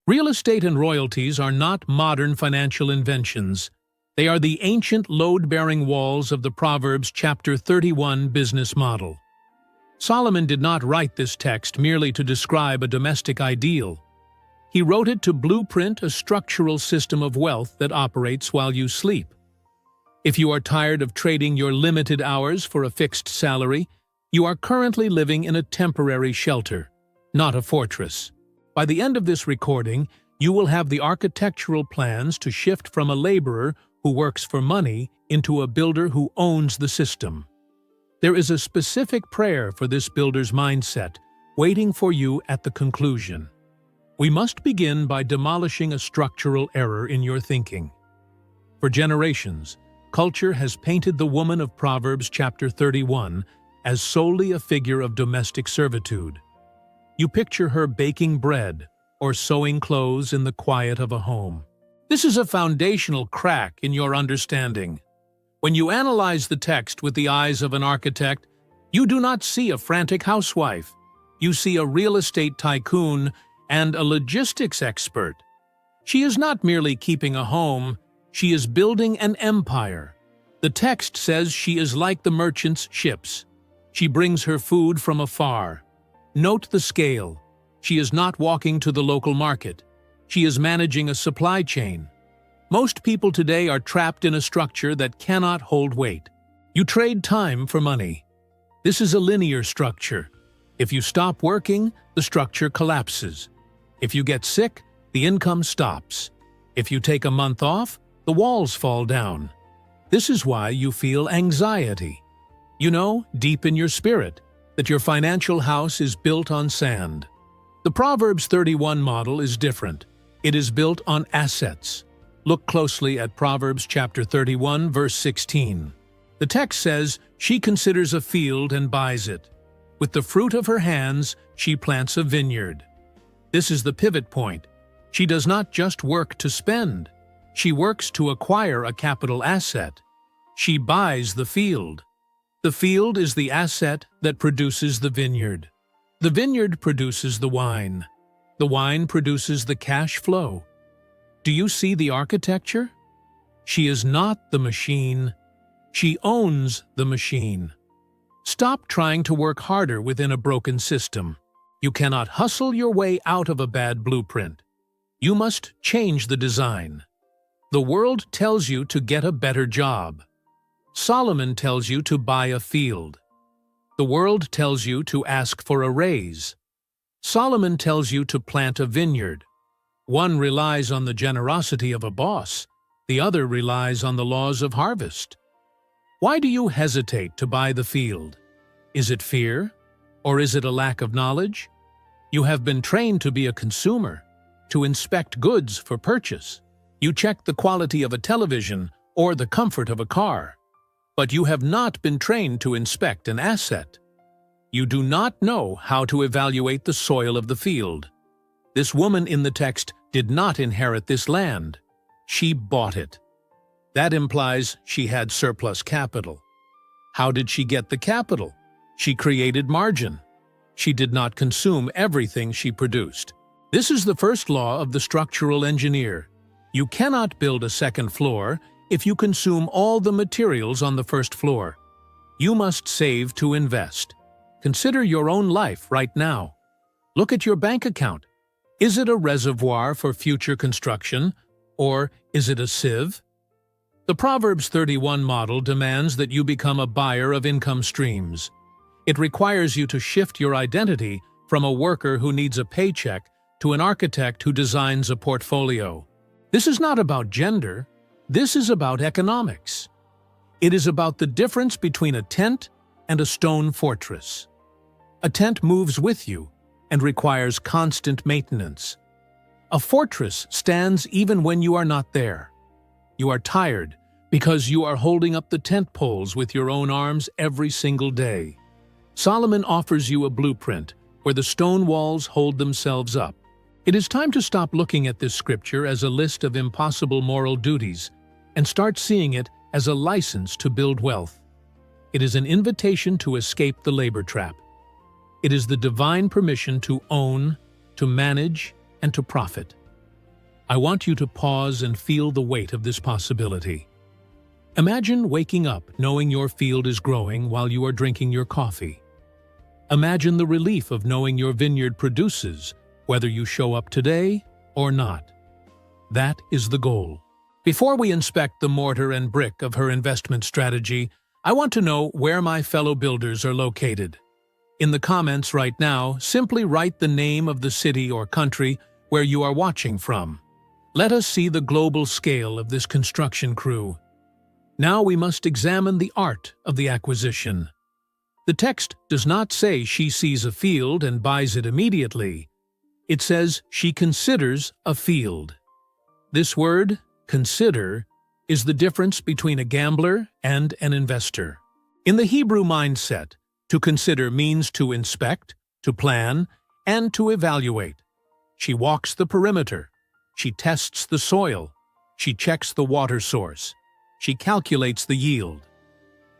Real estate and royalties are not modern financial inventions. They are the ancient load-bearing walls of the Proverbs chapter 31 business model. Solomon did not write this text merely to describe a domestic ideal. He wrote it to blueprint a structural system of wealth that operates while you sleep. If you are tired of trading your limited hours for a fixed salary, you are currently living in a temporary shelter, not a fortress. By the end of this recording, you will have the architectural plans to shift from a laborer who works for money into a builder who owns the system. There is a specific prayer for this builder's mindset, waiting for you at the conclusion. We must begin by demolishing a structural error in your thinking. For generations, culture has painted the woman of Proverbs chapter 31 as solely a figure of domestic servitude. You picture her baking bread or sewing clothes in the quiet of a home. This is a foundational crack in your understanding. When you analyze the text with the eyes of an architect, you do not see a frantic housewife. You see a real estate tycoon and a logistics expert. She is not merely keeping a home, she is building an empire. The text says she is like the merchant's ships. She brings her food from afar. Note the scale. She is not walking to the local market. She is managing a supply chain. Most people today are trapped in a structure that cannot hold weight. You trade time for money. This is a linear structure. If you stop working, the structure collapses. If you get sick, the income stops. If you take a month off, the walls fall down. This is why you feel anxiety. You know, deep in your spirit, that your financial house is built on sand. The Proverbs 31 model is different. It is built on assets. Look closely at Proverbs chapter 31, verse 16. The text says, "She considers a field and buys it. With the fruit of her hands, she plants a vineyard." This is the pivot point. She does not just work to spend. She works to acquire a capital asset. She buys the field. The field is the asset that produces the vineyard. The vineyard produces the wine. The wine produces the cash flow. Do you see the architecture? She is not the machine. She owns the machine. Stop trying to work harder within a broken system. You cannot hustle your way out of a bad blueprint. You must change the design. The world tells you to get a better job. Solomon tells you to buy a field. The world tells you to ask for a raise. Solomon tells you to plant a vineyard. One relies on the generosity of a boss. The other relies on the laws of harvest. Why do you hesitate to buy the field? Is it fear? Or is it a lack of knowledge? You have been trained to be a consumer, to inspect goods for purchase. You check the quality of a television or the comfort of a car. But you have not been trained to inspect an asset. You do not know how to evaluate the soil of the field. This woman in the text did not inherit this land. She bought it. That implies she had surplus capital. How did she get the capital? She created margin. She did not consume everything she produced. This is the first law of the structural engineer. You cannot build a second floor if you consume all the materials on the first floor. You must save to invest. Consider your own life right now. Look at your bank account. Is it a reservoir for future construction, or is it a sieve? The Proverbs 31 model demands that you become a buyer of income streams. It requires you to shift your identity from a worker who needs a paycheck to an architect who designs a portfolio. This is not about gender. This is about economics. It is about the difference between a tent and a stone fortress. A tent moves with you and requires constant maintenance. A fortress stands even when you are not there. You are tired because you are holding up the tent poles with your own arms every single day. Solomon offers you a blueprint where the stone walls hold themselves up. It is time to stop looking at this scripture as a list of impossible moral duties and start seeing it as a license to build wealth. It is an invitation to escape the labor trap. It is the divine permission to own, to manage, and to profit. I want you to pause and feel the weight of this possibility. Imagine waking up knowing your field is growing while you are drinking your coffee. Imagine the relief of knowing your vineyard produces, whether you show up today or not. That is the goal. Before we inspect the mortar and brick of her investment strategy, I want to know where my fellow builders are located. In the comments right now, simply write the name of the city or country where you are watching from. Let us see the global scale of this construction crew. Now we must examine the art of the acquisition. The text does not say she sees a field and buys it immediately. It says she considers a field. This word, consider, is the difference between a gambler and an investor. In the Hebrew mindset, to consider means to inspect, to plan, and to evaluate. She walks the perimeter. She tests the soil. She checks the water source. She calculates the yield.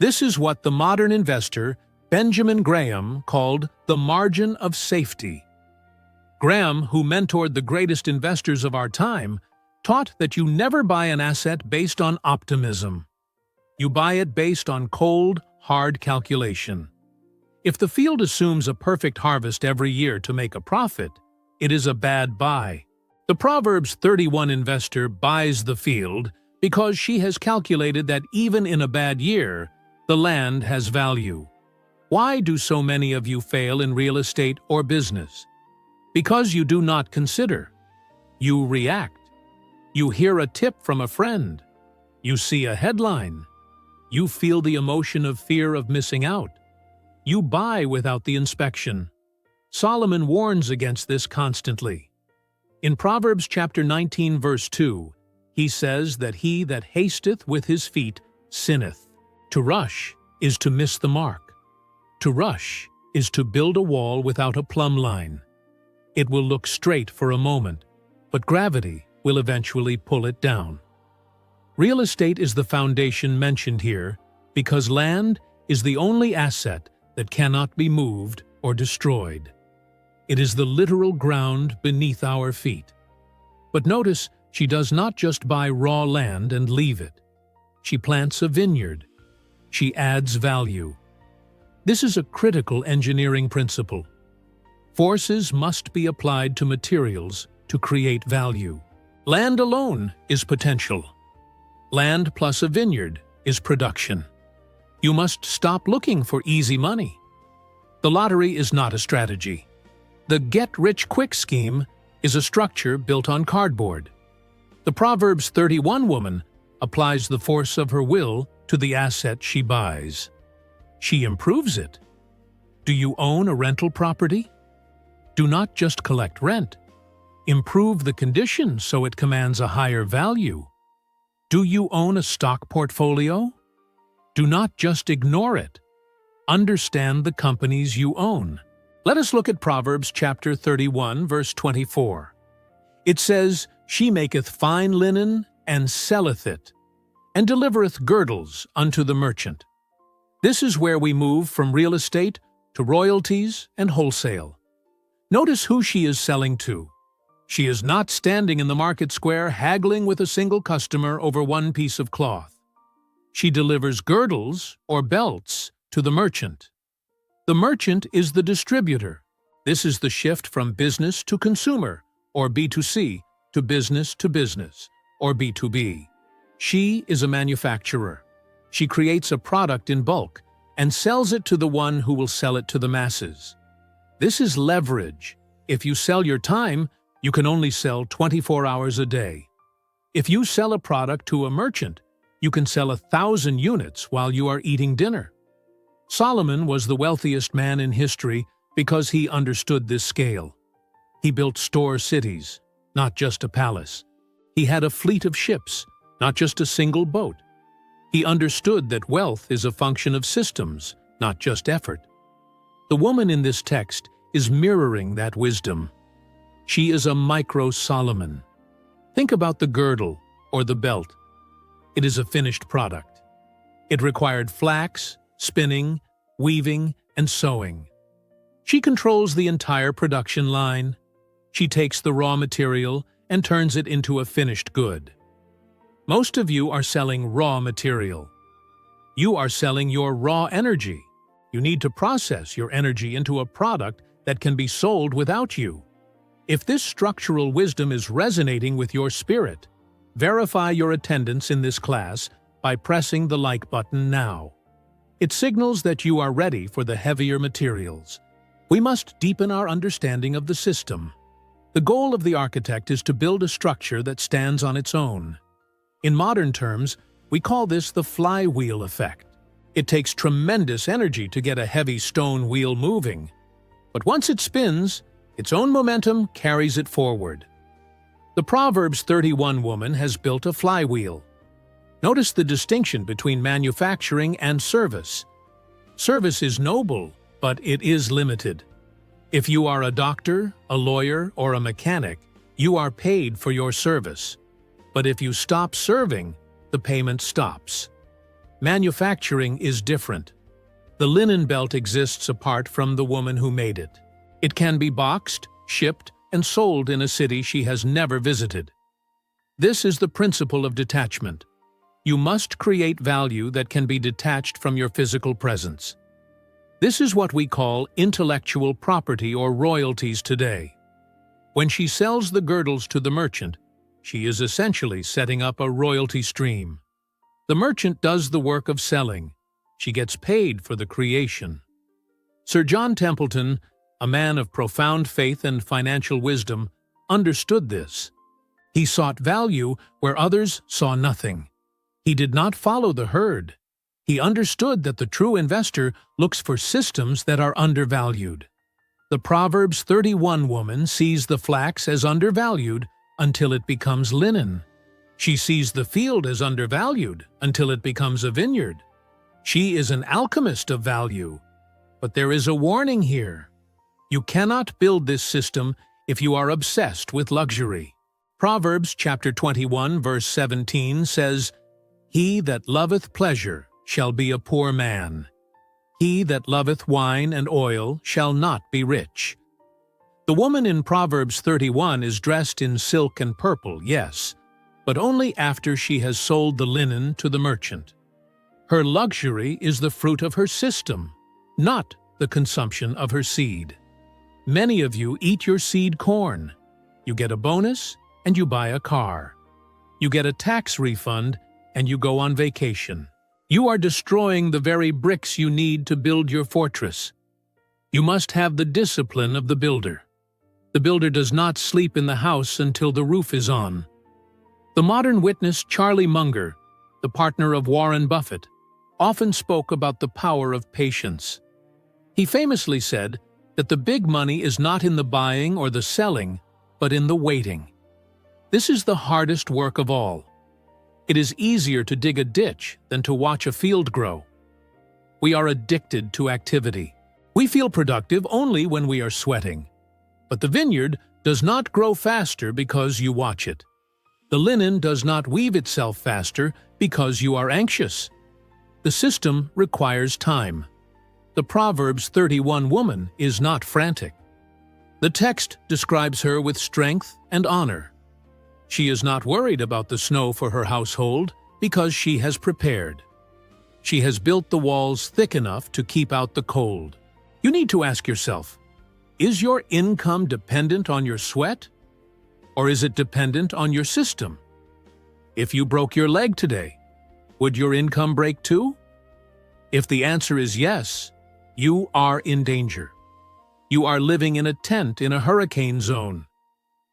This is what the modern investor, Benjamin Graham, called the margin of safety. Graham, who mentored the greatest investors of our time, taught that you never buy an asset based on optimism. You buy it based on cold, hard calculation. If the field assumes a perfect harvest every year to make a profit, it is a bad buy. The Proverbs 31 investor buys the field because she has calculated that even in a bad year, the land has value. Why do so many of you fail in real estate or business? Because you do not consider. You react. You hear a tip from a friend. You see a headline. You feel the emotion of fear of missing out. You buy without the inspection. Solomon warns against this constantly. In Proverbs chapter 19 verse 2, he says that he that hasteth with his feet sinneth. To rush is to miss the mark. To rush is to build a wall without a plumb line. It will look straight for a moment, but gravity will eventually pull it down. Real estate is the foundation mentioned here because land is the only asset that cannot be moved or destroyed. It is the literal ground beneath our feet. But notice, she does not just buy raw land and leave it. She plants a vineyard. She adds value. This is a critical engineering principle. Forces must be applied to materials to create value. Land alone is potential. Land plus a vineyard is production. You must stop looking for easy money. The lottery is not a strategy. The get-rich-quick scheme is a structure built on cardboard. The Proverbs 31 woman applies the force of her will to the asset she buys. She improves it. Do you own a rental property? Do not just collect rent. Improve the condition so it commands a higher value. Do you own a stock portfolio? Do not just ignore it. Understand the companies you own. Let us look at Proverbs chapter 31, verse 24. It says, "She maketh fine linen, and selleth it, and delivereth girdles unto the merchant." This is where we move from real estate to royalties and wholesale. Notice who she is selling to. She is not standing in the market square haggling with a single customer over one piece of cloth. She delivers girdles or belts to the merchant. The merchant is the distributor. This is the shift from business to consumer, or B2C, to business, or B2B. She is a manufacturer. She creates a product in bulk and sells it to the one who will sell it to the masses. This is leverage. If you sell your time, you can only sell 24 hours a day. If you sell a product to a merchant, you can sell 1,000 units while you are eating dinner. Solomon was the wealthiest man in history because he understood this scale. He built store cities, not just a palace. He had a fleet of ships, not just a single boat. He understood that wealth is a function of systems, not just effort. The woman in this text is mirroring that wisdom. She is a micro-Solomon. Think about the girdle or the belt. It is a finished product. It required flax, spinning, weaving, and sewing. She controls the entire production line. She takes the raw material and turns it into a finished good. Most of you are selling raw material. You are selling your raw energy. You need to process your energy into a product that can be sold without you. If this structural wisdom is resonating with your spirit, verify your attendance in this class by pressing the like button now. It signals that you are ready for the heavier materials. We must deepen our understanding of the system. The goal of the architect is to build a structure that stands on its own. In modern terms, we call this the flywheel effect. It takes tremendous energy to get a heavy stone wheel moving, but once it spins, its own momentum carries it forward. The Proverbs 31 woman has built a flywheel. Notice the distinction between manufacturing and service. Service is noble, but it is limited. If you are a doctor, a lawyer, or a mechanic, you are paid for your service. But if you stop serving, the payment stops. Manufacturing is different. The linen belt exists apart from the woman who made it. It can be boxed, shipped, and sold in a city she has never visited. This is the principle of detachment. You must create value that can be detached from your physical presence. This is what we call intellectual property or royalties today. When she sells the girdles to the merchant, she is essentially setting up a royalty stream. The merchant does the work of selling. She gets paid for the creation. Sir John Templeton, a man of profound faith and financial wisdom, understood this. He sought value where others saw nothing. He did not follow the herd. He understood that the true investor looks for systems that are undervalued. The Proverbs 31 woman sees the flax as undervalued until it becomes linen. She sees the field as undervalued until it becomes a vineyard. She is an alchemist of value. But there is a warning here. You cannot build this system if you are obsessed with luxury. Proverbs chapter 21 verse 17 says, "He that loveth pleasure shall be a poor man. He that loveth wine and oil shall not be rich." The woman in Proverbs 31 is dressed in silk and purple, yes, but only after she has sold the linen to the merchant. Her luxury is the fruit of her system, not the consumption of her seed. Many of you eat your seed corn. You get a bonus and you buy a car. You get a tax refund and you go on vacation. You are destroying the very bricks you need to build your fortress. You must have the discipline of the builder. The builder does not sleep in the house until the roof is on. The modern witness Charlie Munger, the partner of Warren Buffett, often spoke about the power of patience. He famously said that the big money is not in the buying or the selling, but in the waiting. This is the hardest work of all. It is easier to dig a ditch than to watch a field grow. We are addicted to activity. We feel productive only when we are sweating. But the vineyard does not grow faster because you watch it. The linen does not weave itself faster because you are anxious. The system requires time. The Proverbs 31 woman is not frantic. The text describes her with strength and honor. She is not worried about the snow for her household because she has prepared. She has built the walls thick enough to keep out the cold. You need to ask yourself, is your income dependent on your sweat? Or is it dependent on your system? If you broke your leg today, would your income break too? If the answer is yes, you are in danger. You are living in a tent in a hurricane zone.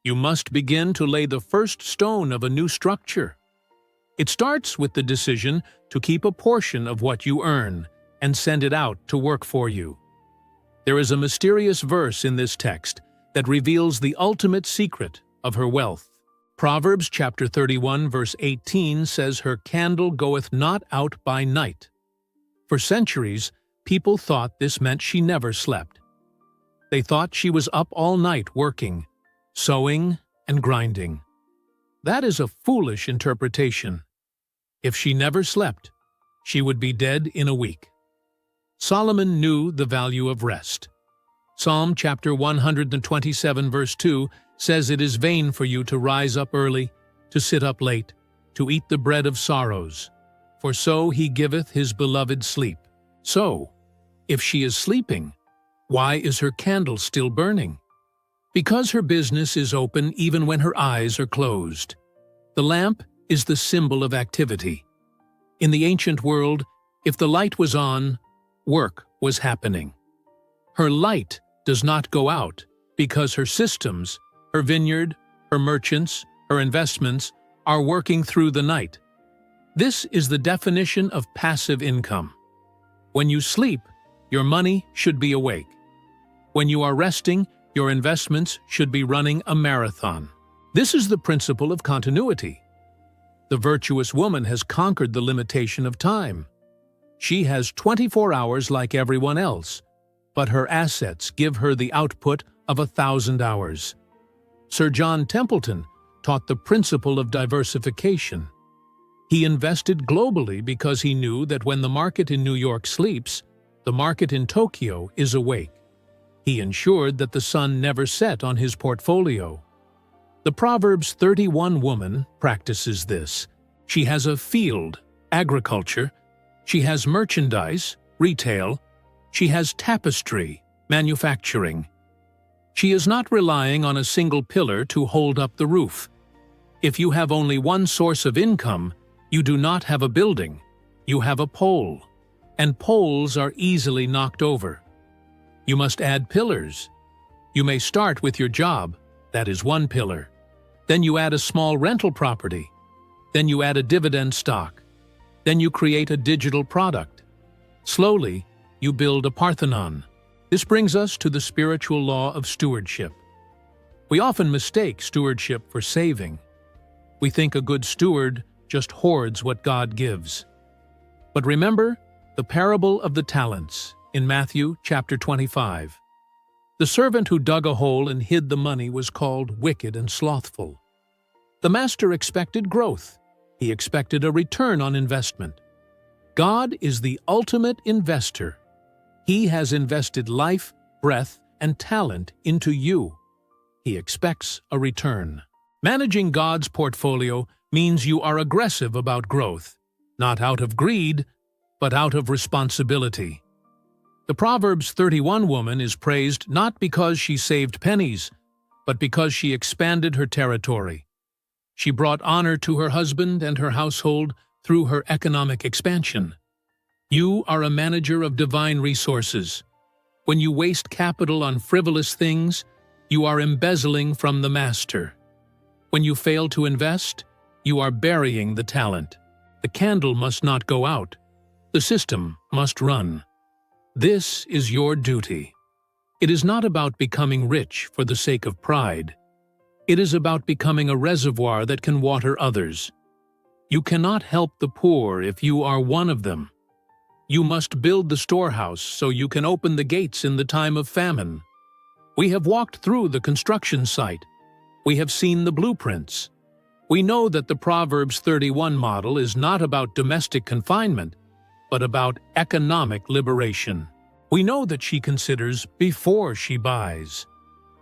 You must begin to lay the first stone of a new structure. It starts with the decision to keep a portion of what you earn and send it out to work for you. There is a mysterious verse in this text that reveals the ultimate secret of her wealth. Proverbs chapter 31 verse 18 says her candle goeth not out by night. For centuries, people thought this meant she never slept. They thought she was up all night working, sewing, and grinding. That is a foolish interpretation. If she never slept, she would be dead in a week. Solomon knew the value of rest. Psalm chapter 127 verse 2 says it is vain for you to rise up early, to sit up late, to eat the bread of sorrows. For so he giveth his beloved sleep. So, if she is sleeping, why is her candle still burning? Because her business is open even when her eyes are closed. The lamp is the symbol of activity. In the ancient world, if the light was on, work was happening. Her light does not go out because her systems, her vineyard, her merchants, her investments are working through the night. This is the definition of passive income. When you sleep, your money should be awake. When you are resting, your investments should be running a marathon. This is the principle of continuity. The virtuous woman has conquered the limitation of time. She has 24 hours like everyone else, but her assets give her the output of 1,000 hours. Sir John Templeton taught the principle of diversification. He invested globally because he knew that when the market in New York sleeps, the market in Tokyo is awake. He ensured that the sun never set on his portfolio. The Proverbs 31 woman practices this. She has a field, agriculture. She has merchandise, retail. She has tapestry, manufacturing. She is not relying on a single pillar to hold up the roof. If you have only one source of income, you do not have a building. You have a pole. And poles are easily knocked over. You must add pillars. You may start with your job, that is one pillar. Then you add a small rental property. Then you add a dividend stock. Then you create a digital product. Slowly, you build a Parthenon. This brings us to the spiritual law of stewardship. We often mistake stewardship for saving. We think a good steward just hoards what God gives. But remember the parable of the talents in Matthew chapter 25. The servant who dug a hole and hid the money was called wicked and slothful. The master expected growth. He expected a return on investment. God is the ultimate investor. He has invested life, breath, and talent into you. He expects a return. Managing God's portfolio means you are aggressive about growth, not out of greed, but out of responsibility. The Proverbs 31 woman is praised not because she saved pennies, but because she expanded her territory. She brought honor to her husband and her household through her economic expansion. You are a manager of divine resources. When you waste capital on frivolous things, you are embezzling from the master. When you fail to invest, you are burying the talent. The candle must not go out. The system must run. This is your duty. It is not about becoming rich for the sake of pride. It is about becoming a reservoir that can water others. You cannot help the poor if you are one of them. You must build the storehouse so you can open the gates in the time of famine. We have walked through the construction site. We have seen the blueprints. We know that the Proverbs 31 model is not about domestic confinement, but about economic liberation. We know that she considers before she buys.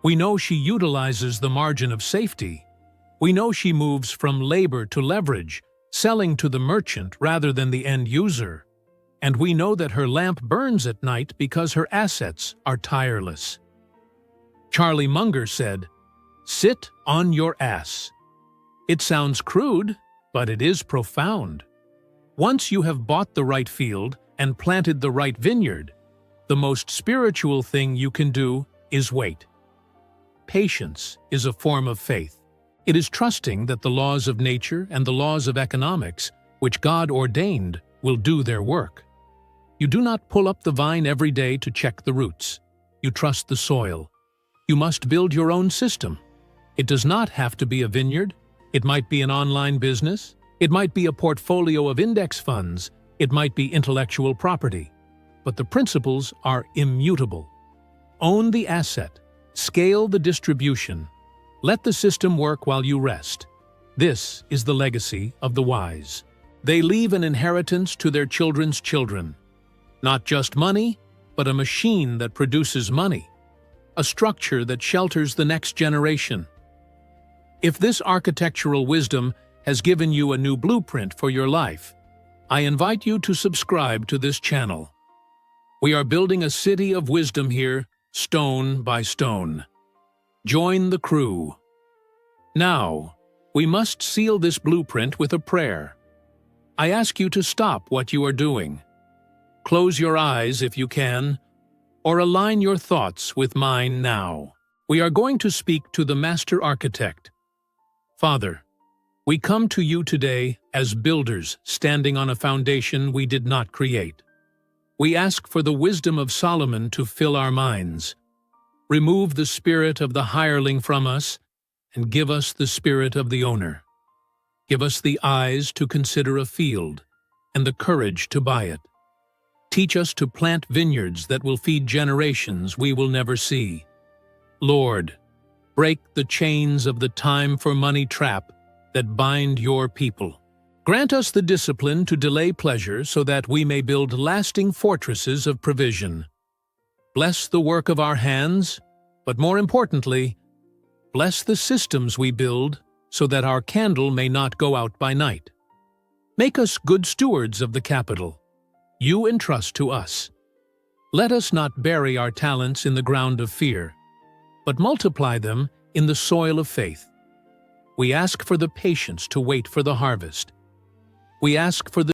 We know she utilizes the margin of safety. We know she moves from labor to leverage, selling to the merchant rather than the end user. And we know that her lamp burns at night because her assets are tireless. Charlie Munger said, "Sit on your ass." It sounds crude, but it is profound. Once you have bought the right field and planted the right vineyard, the most spiritual thing you can do is wait. Patience is a form of faith. It is trusting that the laws of nature and the laws of economics, which God ordained, will do their work. You do not pull up the vine every day to check the roots. You trust the soil. You must build your own system. It does not have to be a vineyard. It might be an online business. It might be a portfolio of index funds. It might be intellectual property. But the principles are immutable. Own the asset. Scale the distribution. Let the system work while you rest. This is the legacy of the wise. They leave an inheritance to their children's children. Not just money, but a machine that produces money. A structure that shelters the next generation. If this architectural wisdom has given you a new blueprint for your life, I invite you to subscribe to this channel. We are building a city of wisdom here, stone by stone. Join the crew. Now, we must seal this blueprint with a prayer. I ask you to stop what you are doing. Close your eyes if you can, or align your thoughts with mine now. We are going to speak to the Master Architect. Father, we come to you today as builders standing on a foundation we did not create. We ask for the wisdom of Solomon to fill our minds. Remove the spirit of the hireling from us and give us the spirit of the owner. Give us the eyes to consider a field and the courage to buy it. Teach us to plant vineyards that will feed generations we will never see. Lord, break the chains of the time for money trap that bind your people. Grant us the discipline to delay pleasure so that we may build lasting fortresses of provision. Bless the work of our hands, but more importantly, bless the systems we build so that our candle may not go out by night. Make us good stewards of the capital you entrust to us. Let us not bury our talents in the ground of fear, but multiply them in the soil of faith. We ask for the patience to wait for the harvest. We ask for the